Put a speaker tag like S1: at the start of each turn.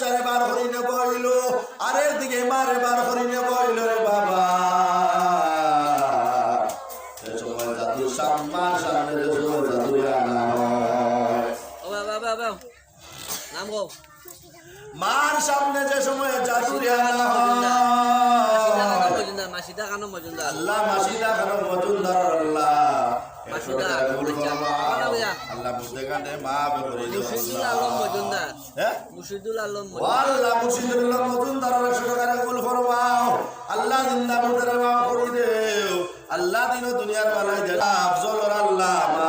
S1: বাচ্চারে বার করিনে বইল, আরেক দিকে মারে বার করিনে বইল রে বাবা। সে সময় জাদু সাম্মার সামনে যে সময় জাদু আনা হয়,
S2: নাম গো
S1: মার সামনে যে সময় জাদু আনা হয়,
S2: মাসিদা খানো মজুমদার
S1: আল্লাহ মাসিদা খানো মজুমদার আল্লাহ
S2: মাসিদা
S1: আল্লাহ মুর্দেগানে মা বেরে
S2: মুর্শিদুল আলম মজুমদার
S1: হ্যাঁ
S2: মুর্শিদুল আলম
S1: আল্লাহ মুর্শিদুল আলম মজুমদার 100 টাকা কবুল ফরমাও। আল্লাহ জিন্দা মুর্দারে মা করে দেও। আল্লাহ দিন দুনিয়ার মালাই দেলা আফজল আল্লাহ মা